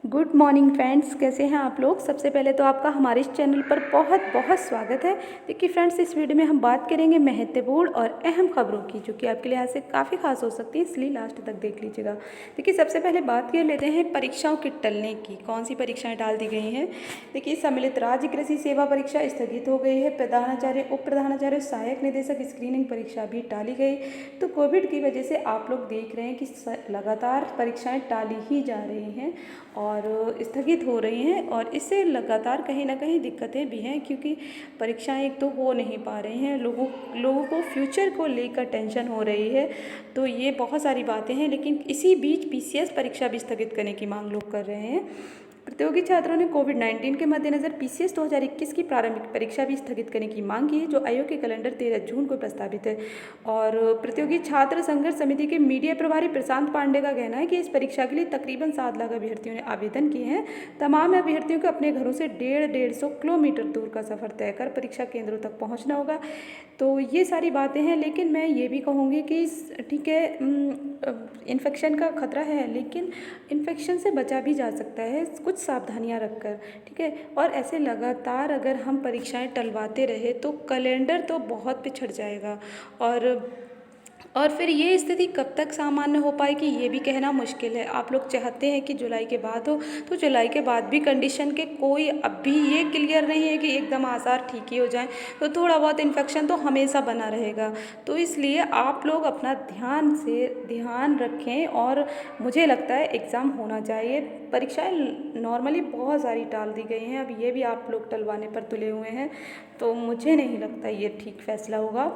Good morning friends, कैसे हैं आप लोग। सबसे पहले तो आपका हमारे इस चैनल पर बहुत बहुत स्वागत है। देखिए फ्रेंड्स, इस वीडियो में हम बात करेंगे महत्वपूर्ण और अहम खबरों की, जो कि आपके लिहाज से काफ़ी खास हो सकती है, इसलिए लास्ट तक देख लीजिएगा। देखिए सबसे पहले बात कर लेते हैं परीक्षाओं के टलने की। कौन सी परीक्षाएँ टाल दी गई हैं। देखिए सम्मिलित राज्य कृषि सेवा परीक्षा स्थगित हो गई है। प्रधानाचार्य, उप प्रधानाचार्य, सहायक निदेशक स्क्रीनिंग परीक्षा भी टाली गई। तो कोविड की वजह से आप लोग देख रहे हैं कि लगातार परीक्षाएँ टाली ही जा रही हैं और स्थगित हो रही हैं, और इससे लगातार कहीं ना कहीं दिक्कतें भी हैं, क्योंकि परीक्षाएं एक तो हो नहीं पा रही हैं। लोगों को फ्यूचर को लेकर टेंशन हो रही है। तो ये बहुत सारी बातें हैं, लेकिन इसी बीच पीसीएस परीक्षा भी स्थगित करने की मांग लोग कर रहे हैं। प्रतियोगी छात्रों ने कोविड-19 के मद्देनज़र पीसीएस 2021 की प्रारंभिक परीक्षा भी स्थगित करने की मांग की है, जो आयोग के कैलेंडर 13 जून को प्रस्तावित है। और प्रतियोगी छात्र संघर्ष समिति के मीडिया प्रभारी प्रशांत पांडे का कहना है कि इस परीक्षा के लिए तकरीबन 7 लाख अभ्यर्थियों ने आवेदन किए हैं। तमाम अभ्यर्थियों को अपने घरों से 150 किलोमीटर दूर का सफ़र तय कर परीक्षा केंद्रों तक पहुँचना होगा। तो ये सारी बातें हैं, लेकिन मैं ये भी कहूँगी कि ठीक है, इन्फेक्शन का खतरा है, लेकिन इन्फेक्शन से बचा भी जा सकता है कुछ सावधानियां रखकर। ठीक है, और ऐसे लगातार अगर हम परीक्षाएं टलवाते रहे तो कैलेंडर तो बहुत पिछड़ जाएगा। और फिर ये स्थिति कब तक सामान्य हो पाएगी, ये भी कहना मुश्किल है। आप लोग चाहते हैं कि जुलाई के बाद हो, तो जुलाई के बाद भी कंडीशन के कोई अभी ये क्लियर नहीं है कि एकदम आसार ठीक ही हो जाए। तो थोड़ा बहुत इन्फेक्शन तो हमेशा बना रहेगा। तो इसलिए आप लोग अपना ध्यान रखें, और मुझे लगता है एग्ज़ाम होना चाहिए। परीक्षाएं नॉर्मली बहुत सारी टाल दी गई हैं, अब ये भी आप लोग टलवाने पर तुले हुए हैं, तो मुझे नहीं लगता ये ठीक फैसला होगा।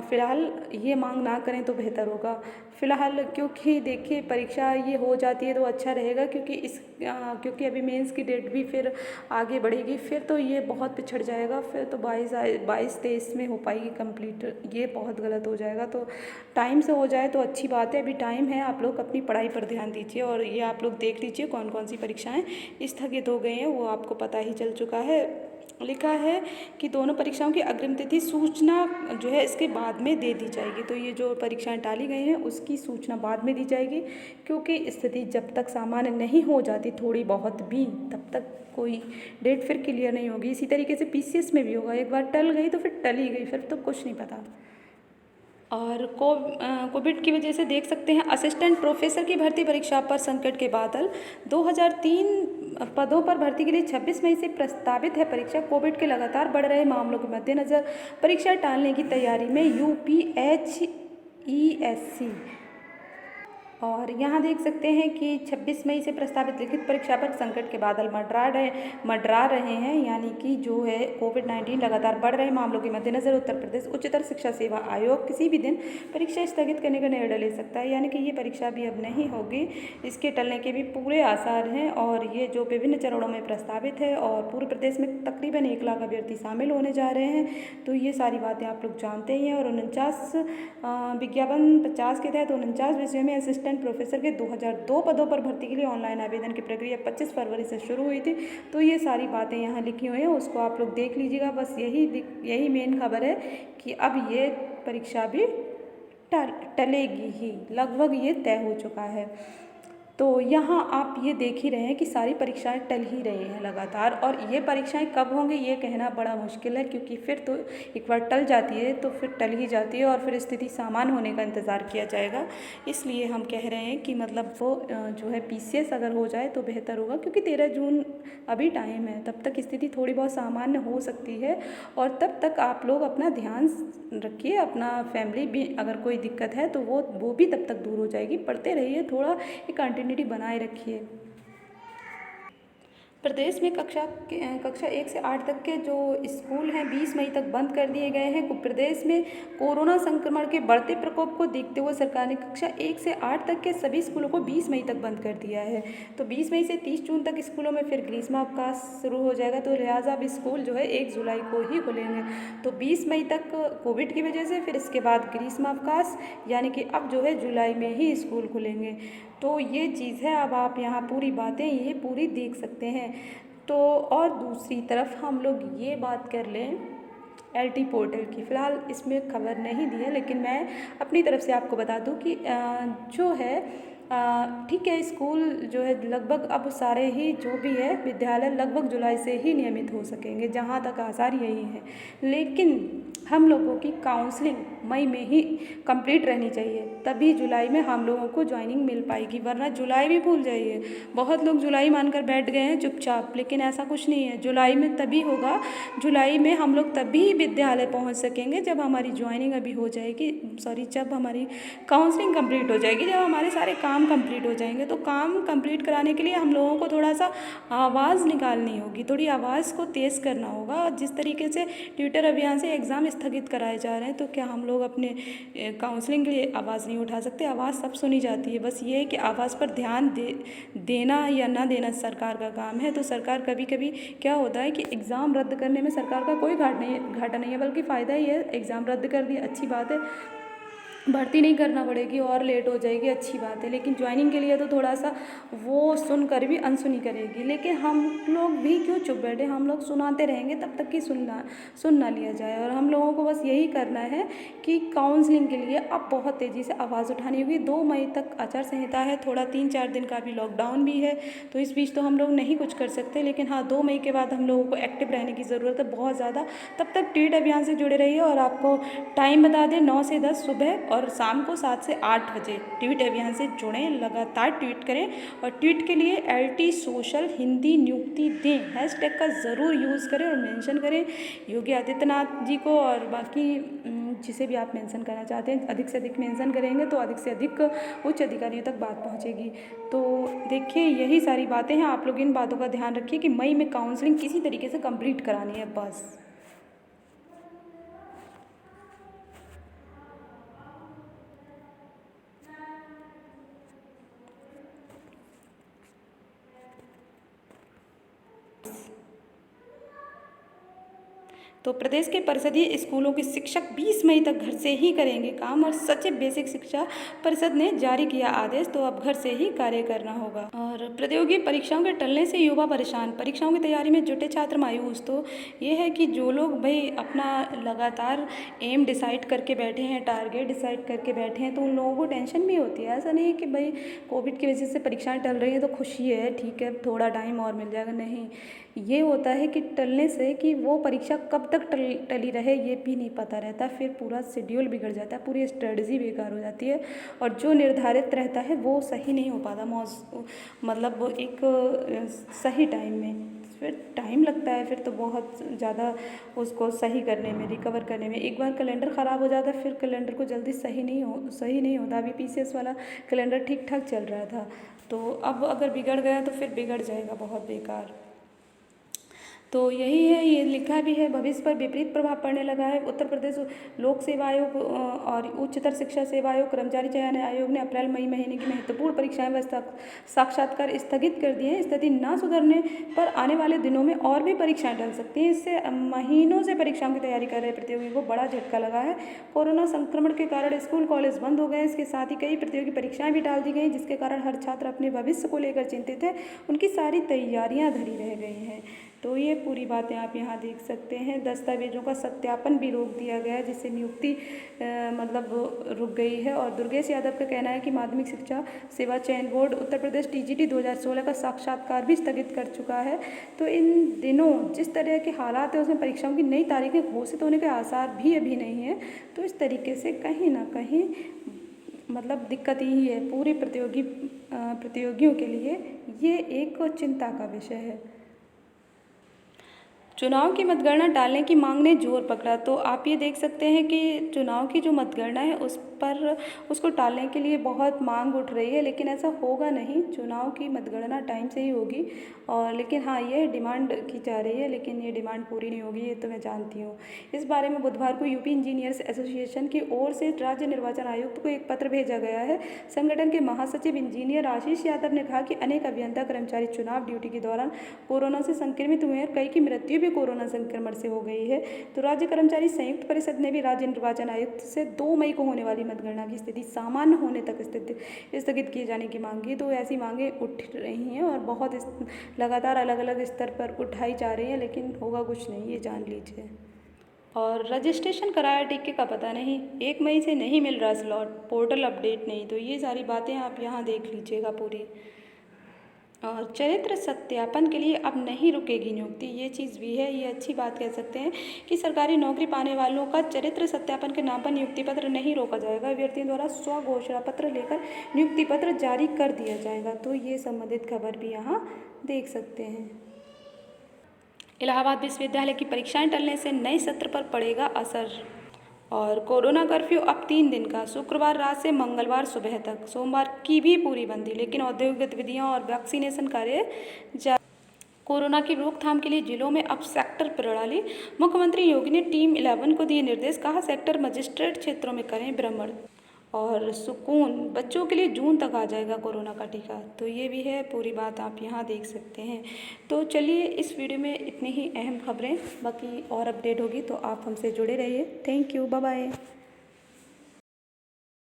फ़िलहाल ये मांग ना करें तो बेहतर होगा फ़िलहाल, क्योंकि देखिए परीक्षा ये हो जाती है तो अच्छा रहेगा, क्योंकि अभी मेंस की डेट भी फिर आगे बढ़ेगी, फिर तो ये बहुत पिछड़ जाएगा। फिर तो 22-23 में हो पाएगी कंप्लीट, ये बहुत गलत हो जाएगा। तो टाइम से हो जाए तो अच्छी बात है, अभी टाइम है, आप लोग अपनी पढ़ाई पर ध्यान दीजिए। और ये आप लोग देख लीजिए कौन कौन सी परीक्षाएँ स्थगित हो गई हैं, वो आपको पता ही चल चुका है। लिखा है कि दोनों परीक्षाओं की अग्रिम तिथि सूचना जो है इसके बाद में दे दी जाएगी। तो ये जो परीक्षाएं टाली गई हैं उसकी सूचना बाद में दी जाएगी, क्योंकि स्थिति जब तक सामान्य नहीं हो जाती थोड़ी बहुत भी, तब तक कोई डेट फिर क्लियर नहीं होगी। इसी तरीके से पीसीएस में भी होगा, एक बार टल गई तो फिर टल ही गई, फिर तो कुछ नहीं पता। और कोविड की वजह से देख सकते हैं असिस्टेंट प्रोफेसर की भर्ती परीक्षा पर संकट के बादल। 2003 पदों पर भर्ती के लिए 26 मई से प्रस्तावित है परीक्षा। कोविड के लगातार बढ़ रहे मामलों के मद्देनज़र परीक्षा टालने की तैयारी में यूपीएचईएससी। और यहाँ देख सकते हैं कि 26 मई से प्रस्तावित लिखित परीक्षा पर संकट के बादल मंडरा रहे हैं, यानी कि जो है कोविड-19 लगातार बढ़ रहे मामलों के मद्देनज़र उत्तर प्रदेश उच्चतर शिक्षा सेवा आयोग किसी भी दिन परीक्षा स्थगित करने का निर्णय ले सकता है, यानी कि ये परीक्षा भी अब नहीं होगी। इसके टलने के भी पूरे आसार हैं, और ये जो विभिन्न चरणों में प्रस्तावित है, और पूरे प्रदेश में तकरीबन 1 लाख अभ्यर्थी शामिल होने जा रहे हैं। तो ये सारी बातें आप लोग जानते ही हैं। और 49 विज्ञापन 50 के तहत 49 विषयों में असिस्टेंट प्रोफेसर के 2002 पदों पर भर्ती के लिए ऑनलाइन आवेदन की प्रक्रिया 25 फरवरी से शुरू हुई थी। तो ये सारी बातें यहाँ लिखी हुई हैं, उसको आप लोग देख लीजिएगा। बस यही मेन खबर है कि अब ये परीक्षा भी टलेगी ही, लगभग ये तय हो चुका है। तो यहाँ आप ये देख ही रहे हैं कि सारी परीक्षाएं टल ही रही हैं लगातार, और ये परीक्षाएं कब होंगी ये कहना बड़ा मुश्किल है, क्योंकि फिर तो एक बार टल जाती है तो फिर टल ही जाती है, और फिर स्थिति सामान्य होने का इंतज़ार किया जाएगा। इसलिए हम कह रहे हैं कि मतलब वो जो है पीसीएस अगर हो जाए तो बेहतर होगा, क्योंकि 13 जून अभी टाइम है, तब तक स्थिति थोड़ी बहुत सामान्य हो सकती है। और तब तक आप लोग अपना ध्यान रखिए, अपना फैमिली भी अगर कोई दिक्कत है तो वो भी तब तक दूर हो जाएगी। पढ़ते रहिए, थोड़ा एक कंटिन्यूटी बनाए रखिए। प्रदेश में कक्षा 1 से 8 तक के जो स्कूल हैं 20 मई तक बंद कर दिए गए हैं। प्रदेश में कोरोना संक्रमण के बढ़ते प्रकोप को देखते हुए सरकार ने कक्षा 1 से 8 तक के सभी स्कूलों को 20 मई तक बंद कर दिया है। तो 20 मई से 30 जून तक स्कूलों में फिर ग्रीष्मावकाश शुरू हो जाएगा, तो लिहाजा अब स्कूल जो है 1 जुलाई को ही खुलेंगे। तो 20 मई तक कोविड की वजह से, फिर इसके बाद ग्रीष्मावकाश, यानी कि अब जो है जुलाई में ही स्कूल खुलेंगे। तो ये चीज़ है, अब आप यहाँ पूरी बातें ये पूरी देख सकते हैं। तो और दूसरी तरफ हम लोग ये बात कर लें एलटी पोर्टल की। फ़िलहाल इसमें खबर नहीं दी है, लेकिन मैं अपनी तरफ से आपको बता दूं कि जो है ठीक है, स्कूल जो है लगभग अब सारे ही जो भी है विद्यालय लगभग जुलाई से ही नियमित हो सकेंगे, जहाँ तक आसार यही है। लेकिन हम लोगों की काउंसलिंग मई में ही कंप्लीट रहनी चाहिए, तभी जुलाई में हम लोगों को ज्वाइनिंग मिल पाएगी, वरना जुलाई भी भूल जाइए। बहुत लोग जुलाई मानकर बैठ गए हैं चुपचाप, लेकिन ऐसा कुछ नहीं है। जुलाई में तभी होगा, जुलाई में हम लोग तभी विद्यालय पहुंच सकेंगे जब हमारी ज्वाइनिंग अभी हो जाएगी, जब हमारी काउंसलिंग कंप्लीट हो जाएगी, जब हमारे सारे काम कंप्लीट हो जाएंगे। तो काम कंप्लीट कराने के लिए हम लोगों को थोड़ा सा आवाज़ निकालनी होगी, थोड़ी आवाज़ को तेज़ करना होगा। जिस तरीके से ट्विटर अभियान से एग्ज़ाम स्थगित कराए जा रहे हैं, तो क्या हम लोग अपने काउंसलिंग के लिए आवाज़ नहीं उठा सकते? आवाज़ सब सुनी जाती है, बस ये है कि आवाज़ पर ध्यान देना या ना देना सरकार का काम है। तो सरकार कभी कभी क्या होता है कि एग्ज़ाम रद्द करने में सरकार का कोई घाटा नहीं है, बल्कि फ़ायदा ही है। एग्ज़ाम रद्द कर दिया, अच्छी बात है, भर्ती नहीं करना पड़ेगी और लेट हो जाएगी, अच्छी बात है। लेकिन ज्वाइनिंग के लिए तो थोड़ा सा वो सुनकर भी अनसुनी करेगी। लेकिन हम लोग भी क्यों चुप बैठे, हम लोग सुनाते रहेंगे तब तक कि सुन ना लिया जाए। और हम लोगों को बस यही करना है कि काउंसलिंग के लिए अब बहुत तेज़ी से आवाज़ उठानी होगी। 2 मई तक आचार संहिता है, थोड़ा 3-4 दिन का भी लॉकडाउन भी है, तो इस बीच तो हम लोग नहीं कुछ कर सकते। लेकिन हाँ, 2 मई के बाद हम लोगों को एक्टिव रहने की ज़रूरत है बहुत ज़्यादा। तब तक ट्वीट अभियान से जुड़े रहिए। और आपको टाइम बता दें, 9 से 10 सुबह और शाम को 7 से 8 बजे ट्वीट अभियान से जुड़ें, लगातार ट्वीट करें। और ट्वीट के लिए LT सोशल हिंदी नियुक्ति दें हैशटैग का ज़रूर यूज़ करें और मेंशन करें योगी आदित्यनाथ जी को, और बाकी जिसे भी आप मेंशन करना चाहते हैं। अधिक से अधिक मेंशन करेंगे तो अधिक से अधिक उच्च अधिकारियों तक बात पहुंचेगी। तो देखिए, यही सारी बातें हैं। आप लोग इन बातों का ध्यान रखिए कि मई में काउंसलिंग किसी तरीके से कंप्लीट करानी है बस। तो प्रदेश के परिषदीय स्कूलों के शिक्षक 20 मई तक घर से ही करेंगे काम, और सचिव बेसिक शिक्षा परिषद ने जारी किया आदेश, तो अब घर से ही कार्य करना होगा। और प्रतियोगी परीक्षाओं के टलने से युवा परेशान, परीक्षाओं की तैयारी में जुटे छात्र मायूस। तो ये है कि जो लोग भाई अपना लगातार एम डिसाइड करके बैठे हैं, टारगेट डिसाइड करके बैठे हैं, तो उन लोगों को टेंशन भी होती है। ऐसा नहीं है कि भाई कोविड की वजह से परीक्षाएं टल रही हैं तो खुशी है, ठीक है थोड़ा टाइम और मिल जाएगा, नहीं। ये होता है कि टलने से कि वो परीक्षा कब तक टली रहे ये भी नहीं पता रहता, फिर पूरा शेड्यूल बिगड़ जाता है, पूरी स्ट्रेटजी बेकार हो जाती है, और जो निर्धारित रहता है वो सही नहीं हो पाता, मतलब वो एक सही टाइम में फिर टाइम लगता है, फिर तो बहुत ज़्यादा उसको सही करने में, रिकवर करने में। एक बार कैलेंडर ख़राब हो जाता है, फिर कैलेंडर को जल्दी सही नहीं होता। अभी PCS वाला कैलेंडर ठीक ठाक चल रहा था, तो अब अगर बिगड़ गया तो फिर बिगड़ जाएगा बहुत बेकार। तो यही है, ये लिखा भी है, भविष्य पर विपरीत प्रभाव पड़ने लगा है। उत्तर प्रदेश लोक सेवा आयोग और उच्चतर शिक्षा सेवा आयोग, कर्मचारी चयन आयोग ने अप्रैल मई महीने की महत्वपूर्ण परीक्षाएं व साक्षात्कार स्थगित कर दिए हैं। स्थिति न सुधरने पर आने वाले दिनों में और भी परीक्षाएं टल सकती हैं। इससे महीनों से परीक्षाओं की तैयारी कर रहे प्रतियोगी को बड़ा झटका लगा है। कोरोना संक्रमण के कारण स्कूल कॉलेज बंद हो गए, इसके साथ ही कई प्रतियोगी परीक्षाएं भी टाल दी गई, जिसके कारण हर छात्र अपने भविष्य को लेकर चिंतित है, उनकी सारी तैयारियां धरी रह गई हैं। तो ये पूरी बातें आप यहाँ देख सकते हैं। दस्तावेजों का सत्यापन भी रोक दिया गया है, जिससे नियुक्ति मतलब रुक गई है। और दुर्गेश यादव का कहना है कि माध्यमिक शिक्षा सेवा चयन बोर्ड उत्तर प्रदेश TGT 2016 का साक्षात्कार भी स्थगित कर चुका है। तो इन दिनों जिस तरह के हालात हैं उसमें परीक्षाओं की नई तारीखें घोषित होने के आसार भी अभी नहीं है। तो इस तरीके से कहीं ना कहीं मतलब दिक्कत ही है पूरे प्रतियोगियों के लिए, ये एक चिंता का विषय है। चुनाव की मतगणना टालने की मांग ने जोर पकड़ा। तो आप ये देख सकते हैं कि चुनाव की जो मतगणना है उस पर उसको टालने के लिए बहुत मांग उठ रही है, लेकिन ऐसा होगा नहीं। चुनाव की मतगणना टाइम से ही होगी, और लेकिन हाँ ये डिमांड की जा रही है, लेकिन ये डिमांड पूरी नहीं होगी, ये तो मैं जानती हूँ। इस बारे में बुधवार को यूपी इंजीनियर्स एसोसिएशन की ओर से राज्य निर्वाचन आयुक्त को एक पत्र भेजा गया है। संगठन के महासचिव इंजीनियर आशीष यादव ने कहा कि अनेक अभियंता कर्मचारी चुनाव ड्यूटी के दौरान कोरोना से संक्रमित हुए हैं, कई की मृत्यु भी कोरोना संक्रमण से हो गई है। तो राज्य कर्मचारी संयुक्त परिषद ने भी राज्य निर्वाचन आयुक्त से 2 मई को होने वाली मतगणना की स्थिति सामान्य होने तक स्थगित किए जाने की मांग की। तो ऐसी मांगें उठ रही हैं और बहुत लगातार अलग अलग स्तर पर उठाई जा रही हैं, लेकिन होगा कुछ नहीं, ये जान लीजिए। और रजिस्ट्रेशन कराया टीके का पता नहीं, 1 मई से नहीं मिल रहा स्लॉट, पोर्टल अपडेट नहीं। तो ये सारी बातें आप यहाँ देख लीजिएगा पूरी। और चरित्र सत्यापन के लिए अब नहीं रुकेगी नियुक्ति, ये चीज़ भी है, ये अच्छी बात कह सकते हैं कि सरकारी नौकरी पाने वालों का चरित्र सत्यापन के नाम पर नियुक्ति पत्र नहीं रोका जाएगा। अभ्यर्थियों द्वारा स्व घोषणा पत्र लेकर नियुक्ति पत्र जारी कर दिया जाएगा। तो ये संबंधित खबर भी यहाँ देख सकते हैं। इलाहाबाद विश्वविद्यालय की परीक्षाएं टलने से नए सत्र पर पड़ेगा असर। और कोरोना कर्फ्यू अब 3 दिन का, शुक्रवार रात से मंगलवार सुबह तक, सोमवार की भी पूरी बंदी, लेकिन औद्योगिक गतिविधियां और वैक्सीनेशन कार्य जारी। कोरोना की रोकथाम के लिए जिलों में अब सेक्टर प्रणाली, मुख्यमंत्री योगी ने टीम 11 को दिए निर्देश, कहा सेक्टर मजिस्ट्रेट क्षेत्रों में करें भ्रमण। और सुकून, बच्चों के लिए जून तक आ जाएगा कोरोना का टीका। तो ये भी है, पूरी बात आप यहाँ देख सकते हैं। तो चलिए इस वीडियो में इतनी ही अहम खबरें, बाकी और अपडेट होगी तो आप हमसे जुड़े रहिए। Thank you, bye bye.